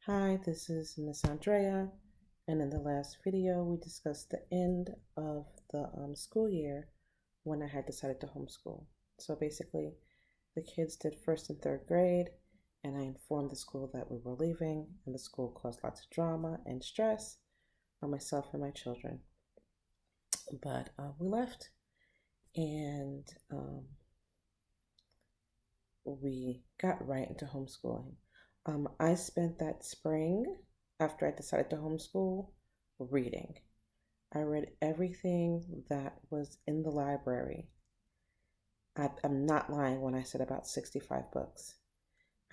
Hi, this is Miss Andrea, and in the last video, we discussed the end of the school year when I had decided to homeschool. So basically, the kids did first and third grade, and I informed the school that we were leaving, and the school caused lots of drama and stress on myself and my children. But we left, and we got right into homeschooling. I spent that spring after I decided to homeschool reading. I read everything that was in the library. I'm not lying when I said about 65 books.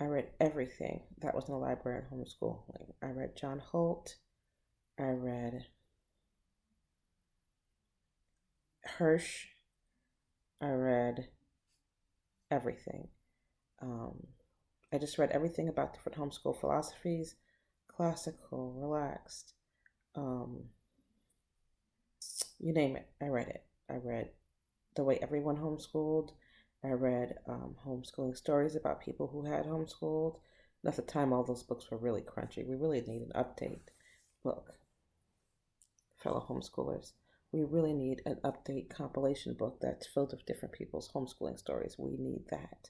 I read everything that was in the library in homeschooling. I read John Holt. I read Hirsch. I read everything. Um, I just read everything about different homeschool philosophies, classical, relaxed, um, you name it. I read it. I read The Way Everyone Homeschooled. I read homeschooling stories about people who had homeschooled. And at the time, all those books were really crunchy. We really need an update book, fellow homeschoolers. We really need an update compilation book that's filled with different people's homeschooling stories. We need that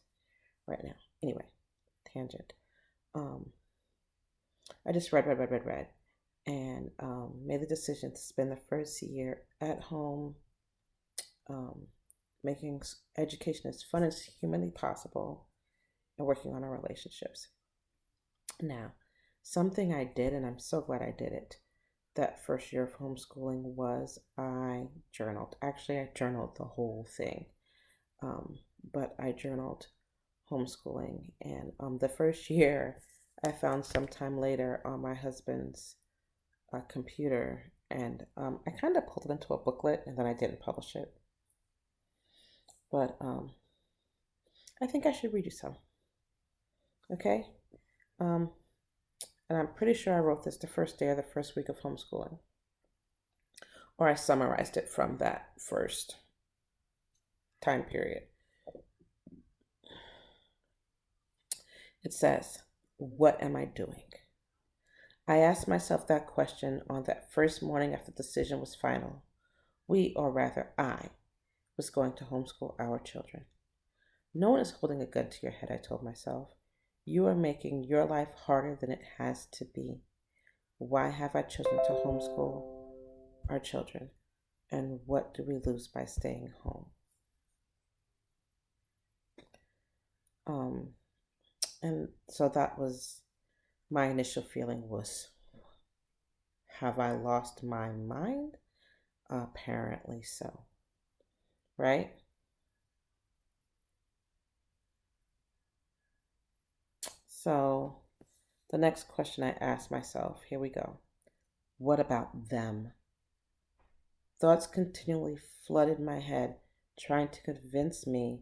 right now. Anyway, tangent. Um, I just read, and made the decision to spend the first year at home, um, making education as fun as humanly possible, and working on our relationships. Now, something I did, and I'm so glad I did it, that first year of homeschooling was I journaled. Actually, I journaled the whole thing, but I journaled homeschooling. And the first year, I found sometime later on my husband's computer, and I kind of pulled it into a booklet, and then I didn't publish it. But I think I should read you some, okay? Um, and I'm pretty sure I wrote this the first day of the first week of homeschooling, or I summarized it from that first time period. It says, "What am I doing?" I asked myself that question on that first morning after the decision was final. We, or rather I, was going to homeschool our children. No one is holding a gun to your head, I told myself. You are making your life harder than it has to be. Why have I chosen to homeschool our children? And what do we lose by staying home? Um, and so that was my initial feeling was, have I lost my mind? Apparently so, right? So the next question I asked myself, here we go. What about them? Thoughts continually flooded my head, trying to convince me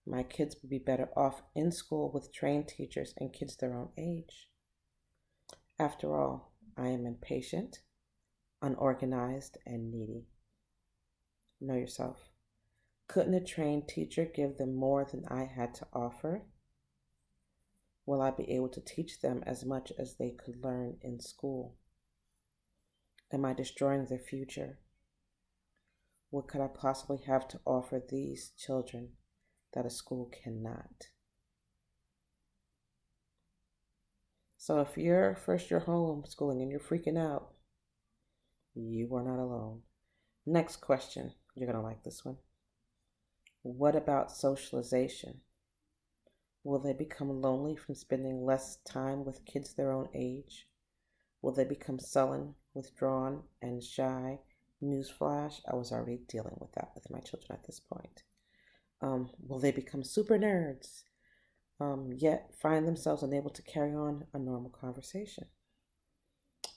my kids would be better off in school with trained teachers and kids their own age. After all, I am impatient, unorganized, and needy. Know yourself. Couldn't a trained teacher give them more than I had to offer? Will I be able to teach them as much as they could learn in school? Am I destroying their future? What could I possibly have to offer these children that a school cannot? So if you're first year homeschooling and you're freaking out, you are not alone. Next question. You're going to like this one. What about socialization? Will they become lonely from spending less time with kids their own age? Will they become sullen, withdrawn, and shy? Newsflash, I was already dealing with that with my children at this point. Will they become super nerds, yet find themselves unable to carry on a normal conversation?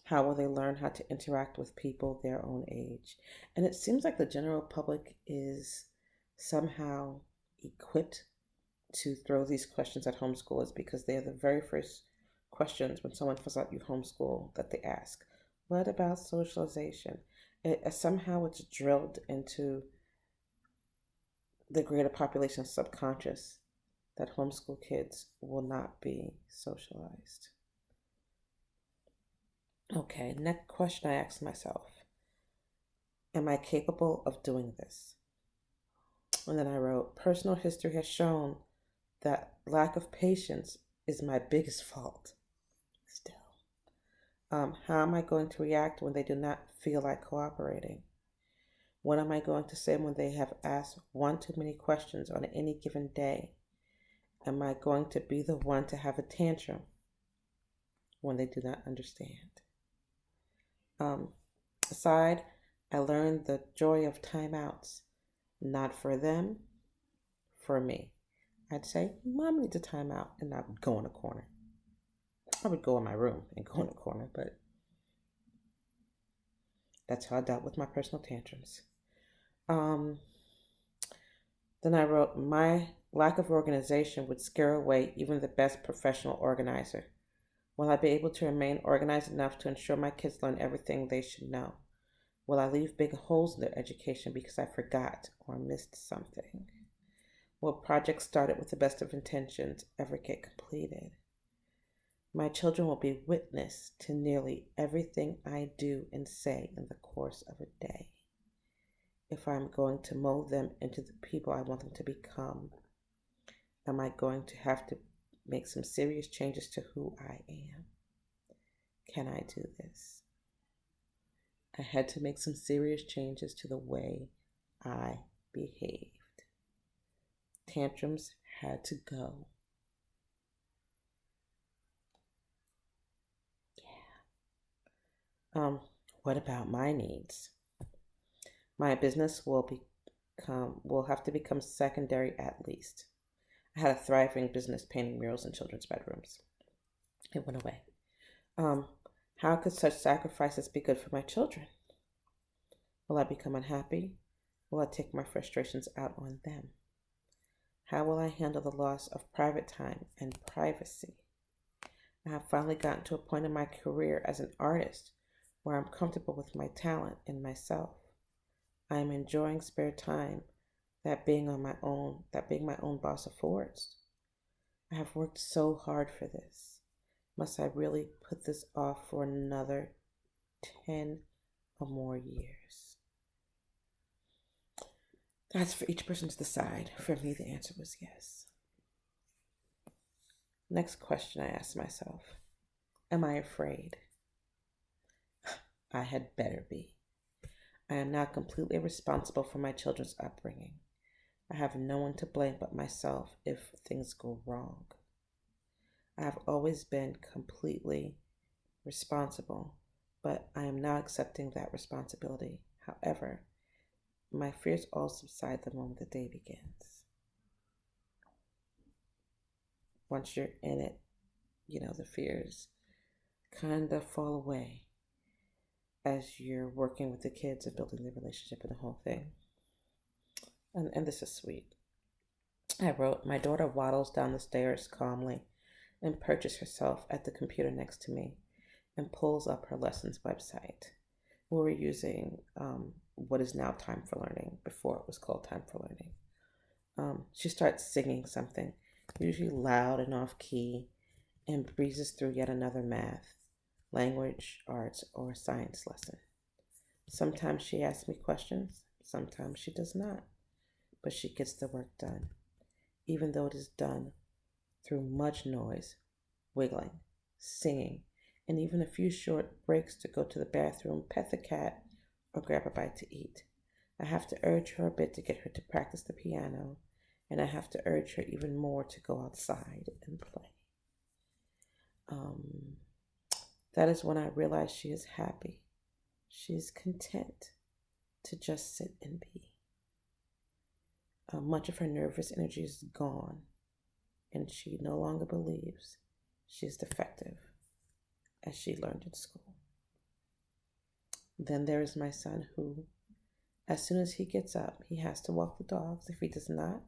How will they learn how to interact with people their own age? And it seems like the general public is somehow equipped to throw these questions at homeschoolers because they are the very first questions when someone fills out you homeschool that they ask. What about socialization? Somehow it's drilled into the greater population subconscious that homeschool kids will not be socialized. Okay, next question I asked myself: am I capable of doing this? And then I wrote, personal history has shown that lack of patience is my biggest fault. Still. How am I going to react when they do not feel like cooperating? What am I going to say when they have asked one too many questions on any given day? Am I going to be the one to have a tantrum when they do not understand? Um, Aside, I learned the joy of timeouts, not for them, for me. I'd say, Mom needs a timeout, and I would go in a corner. I would go in my room and go in a corner, but that's how I dealt with my personal tantrums. Um, then I wrote, my lack of organization would scare away even the best professional organizer. Will I be able to remain organized enough to ensure my kids learn everything they should know? Will I leave big holes in their education because I forgot or missed something? Will projects started with the best of intentions ever get completed? My children will be witness to nearly everything I do and say in the course of a day. If I'm going to mold them into the people I want them to become, am I going to have to make some serious changes to who I am? Can I do this? I had to make some serious changes to the way I behaved. Tantrums had to go. What about my needs? My business will have to become secondary at least. I had a thriving business painting murals in children's bedrooms. It went away. Um, how could such sacrifices be good for my children? Will I become unhappy? Will I take my frustrations out on them? How will I handle the loss of private time and privacy? I have finally gotten to a point in my career as an artist where I'm comfortable with my talent and myself. I am enjoying spare time that being my own boss affords. I have worked so hard for this. Must I really put this off for another 10 or more years? That's for each person to decide. For me, the answer was yes. Next question I asked myself: am I afraid? I had better be. I am not completely responsible for my children's upbringing. I have no one to blame but myself if things go wrong. I have always been completely responsible, but I am now accepting that responsibility. However, my fears all subside the moment the day begins. Once you're in it, the fears kind of fall away as you're working with the kids and building the relationship and the whole thing. And this is sweet. I wrote, my daughter waddles down the stairs calmly and perches herself at the computer next to me and pulls up her lessons website. We were using what is now Time for Learning. Before it was called Time for Learning. She starts singing something, usually loud and off key, and breezes through yet another math, language, arts, or science lesson. Sometimes she asks me questions, sometimes she does not, but she gets the work done, even though it is done through much noise, wiggling, singing, and even a few short breaks to go to the bathroom, pet the cat, or grab a bite to eat. I have to urge her a bit to get her to practice the piano, and I have to urge her even more to go outside and play. That is when I realize she is happy. She is content to just sit and be. Much of her nervous energy is gone, and she no longer believes she is defective, as she learned in school. Then there is my son who, as soon as he gets up, he has to walk the dogs. If he does not,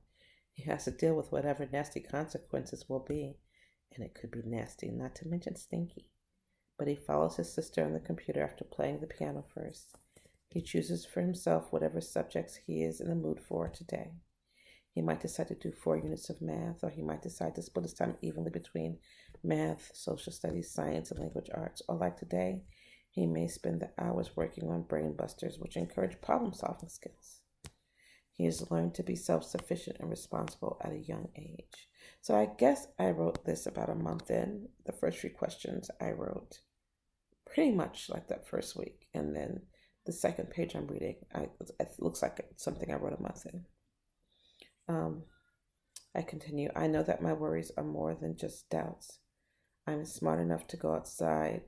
he has to deal with whatever nasty consequences will be, and it could be nasty, not to mention stinky. But he follows his sister on the computer after playing the piano first. He chooses for himself whatever subjects he is in the mood for today. He might decide to do 4 units of math, or he might decide to split his time evenly between math, social studies, science, and language arts. Or like today, He may spend the hours working on brain busters, which encourage problem solving skills. He has learned to be self sufficient and responsible at a young age. So I guess I wrote this about a month in. The first three questions I wrote pretty much like that first week. And then the second page I'm reading, it looks like it's something I wrote a month in. I continue. I know that my worries are more than just doubts. I'm smart enough to go outside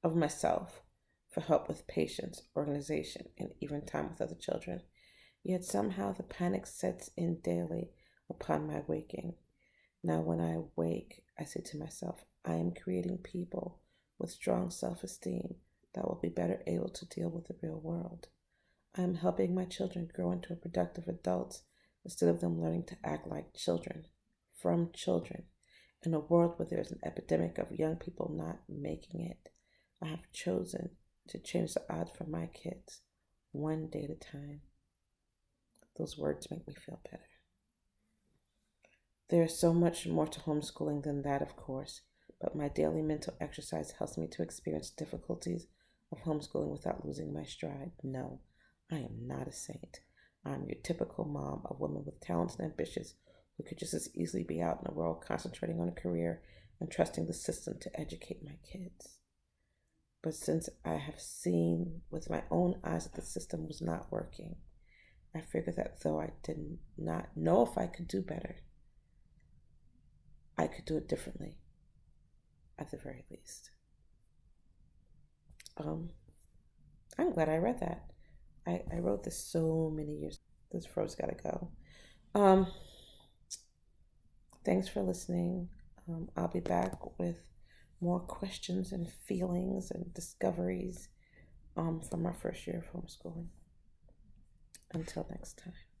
of myself for help with patience, organization, and even time with other children. Yet somehow the panic sets in daily upon my waking. Now, when I wake, I say to myself, I am creating people with strong self esteem that will be better able to deal with the real world. I am helping my children grow into productive adults instead of them learning to act like children, from children. In a world where there is an epidemic of young people not making it, I have chosen to change the odds for my kids, one day at a time. Those words make me feel better. There is so much more to homeschooling than that, of course, but my daily mental exercise helps me to experience difficulties of homeschooling without losing my stride. No, I am not a saint. I'm your typical mom, a woman with talents and ambitions who could just as easily be out in the world concentrating on a career and trusting the system to educate my kids. But since I have seen with my own eyes that the system was not working, I figured that though I did not know if I could do better, I could do it differently, at the very least. I'm glad I read that. I wrote this so many years. This froze gotta go. Um, Thanks for listening. I'll be back with more questions and feelings and discoveries from our first year of homeschooling. Until next time.